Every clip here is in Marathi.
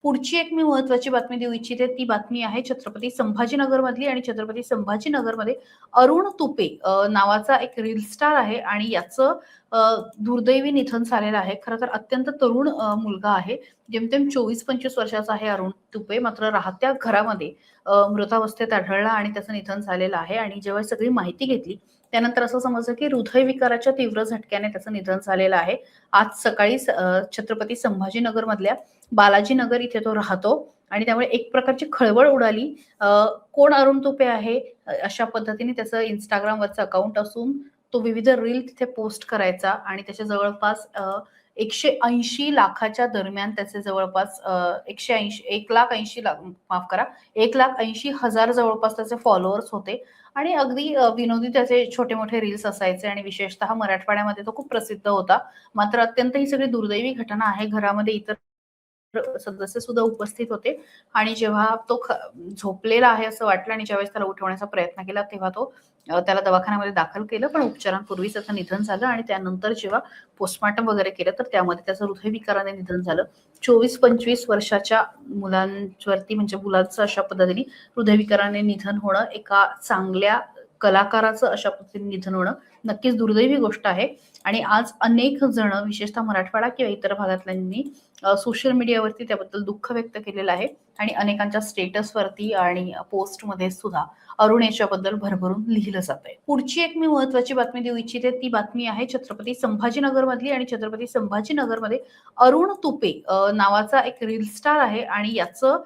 पुढची एक मी महत्त्वाची बातमी देऊ इच्छिते. ती बातमी आहे छत्रपती संभाजीनगरमधली आणि छत्रपती संभाजीनगरमध्ये अरुण तुपे नावाचा एक रील स्टार आहे आणि याचं दुर्दैवी निधन झालेलं आहे. खरं तर अत्यंत तरुण मुलगा आहे. जेमतेम 24-25 वर्षाचा आहे अरुण तुपे. मात्र राहत्या घरामध्ये मृतावस्थेत आढळला आणि त्याचं निधन झालेलं आहे आणि जेव्हा सगळी माहिती घेतली, त्यानंतर असं समजलं की हृदयविकाराच्या तीव्र झटक्याने त्याचं निधन झालेलं आहे. आज सकाळी छत्रपती संभाजीनगरमधल्या बालाजीनगर इथे तो राहतो आणि त्यामुळे एक प्रकारची खळबळ उडाली. कोण अरुण तुपे आहे? अशा पद्धतीने त्याचं Instagramवरचं अकाउंट असून तो विविध रील तिथे पोस्ट करायचा आणि त्याच्या जवळपास 180 लाखाच्या दरम्यान त्याचे जवळपास 180 1,80,000 माफ करा 1,80,000 जवळपास त्याचे फॉलोअर्स होते आणि अगदी विनोदी त्याचे छोटे-मोठे रील्स असायचे आणि विशेषतः मराठवाड्यामध्ये तो खूप प्रसिद्ध होता. मात्र अत्यंत ही सगळी दुर्दैवी घटना आहे. घरामध्ये इतर सदस्य सुद्धा उपस्थित होते आणि जेव्हा तो झोपलेला आहे असं वाटलं आणि ज्यावेळेस त्याला उठवण्याचा प्रयत्न केला तेव्हा तो त्याला दवाखान्यामध्ये दाखल केलं, पण उपचारांपूर्वीच त्याचं निधन झालं आणि त्यानंतर जेव्हा पोस्टमॉर्टम वगैरे केलं तर त्यामध्ये त्याचं हृदयविकाराने निधन झालं. 24-25 वर्षाच्या मुलांवरती म्हणजे मुलांचं अशा पद्धतीने हृदयविकाराने निधन होणं, एका चांगल्या कलाकाराचं अशा पद्धतीने निधन होणं नक्कीच दुर्दैवी गोष्ट आहे आणि आज अनेक जण विशेषतः मराठवाडा किंवा इतर भागातल्यांनी सोशल मीडियावरती त्याबद्दल दुःख व्यक्त केलेलं आहे आणि अनेकांच्या स्टेटसवरती आणि पोस्टमध्ये सुद्धा अरुण याच्याबद्दल भरभरून लिहिलं जातंय. पुढची एक मी महत्त्वाची बातमी देऊ इच्छिते. ती बातमी आहे छत्रपती संभाजीनगरमधली आणि छत्रपती संभाजीनगरमध्ये अरुण तुपे नावाचा एक रील स्टार आहे आणि याचं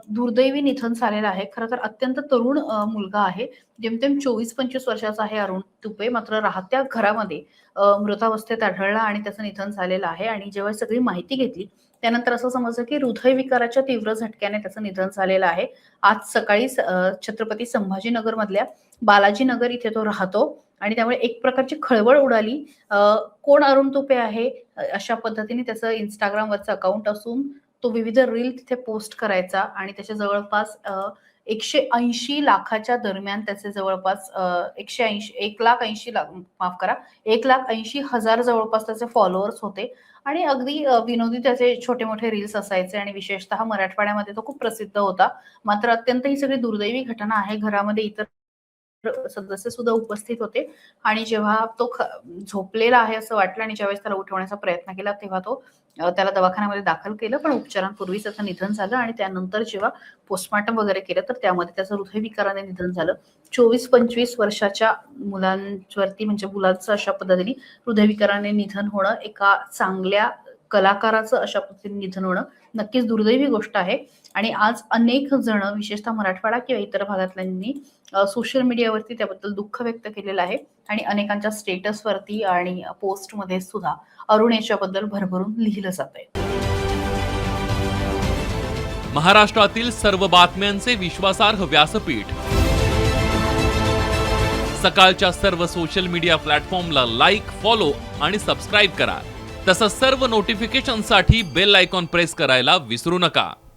दुर्दैवी निधन झालेलं आहे. खरं तर अत्यंत तरुण मुलगा आहे. जेमतेम 24-25 वर्षाचा आहे अरुण तुपे. मात्र राहत्या घरामध्ये मृतावस्थेत आढळला आणि त्याचं निधन झालेलं आहे आणि जेव्हा सगळी माहिती घेतली, त्यानंतर असं समजलं की हृदयविकाराच्या तीव्र झटक्याने त्याचं निधन झालेलं आहे. आज सकाळी छत्रपती संभाजीनगरमधल्या बालाजीनगर इथे तो राहतो आणि त्यामुळे एक प्रकारची खळबळ उडाली. कोण अरुण तुपे आहे? अशा पद्धतीने त्याचं Instagramवरचं अकाउंट असून तो विविध रील तिथे पोस्ट करायचा आणि त्याच्या जवळपास 180 लाखाच्या दरम्यान त्याचे जवळपास 1,80,000 माफ करा 1,80,000 जवळपास त्याचे फॉलोअर्स होते आणि अगदी विनोदी त्याचे छोटे-मोठे रील्स असायचे आणि विशेषतः मराठवाड्यामध्ये तो खूप प्रसिद्ध होता. मात्र अत्यंत ही सगळी दुर्दैवी घटना आहे. घरामध्ये इतर सदस्य सुद्धा उपस्थित होते आणि जेव्हा तो झोपलेला आहे असं वाटलं आणि ज्यावेळेस त्याला उठवण्याचा प्रयत्न केला तेव्हा तो त्याला दवाखान्यामध्ये दाखल केलं, पण उपचारांपूर्वीच त्याचं निधन झालं आणि त्यानंतर जेव्हा पोस्टमॉर्टम वगैरे केलं तर त्यामध्ये त्याचं हृदयविकाराने निधन झालं. 24-25 वर्षाच्या मुलांवरती म्हणजे मुलांचं अशा पद्धतीने हृदयविकाराने निधन होणं, एका चांगल्या कलाकाराचं अशा पद्धतीने निधन होणं नक्कीच दुर्दैवी गोष्ट आहे आणि आज अनेक जण विशेषतः मराठवाडा किंवा इतर भागातल्यांनी सोशल मीडियावरती त्याबद्दल दुःख व्यक्त केलेलं आहे आणि अनेकांच्या स्टेटसवरती आणि पोस्टमध्ये सुद्धा अरुण याच्याबद्दल भरभरून लिहिलं जातंय. महाराष्ट्रातील सर्व बातम्यांचे विश्वासार्ह व्यासपीठ सकाळच्या सर्व सोशल मीडिया प्लॅटफॉर्मला लाईक, फॉलो आणि सबस्क्राईब करा. तसंच सर्व नोटिफिकेशनसाठी बेल आयकॉन प्रेस करायला विसरू नका.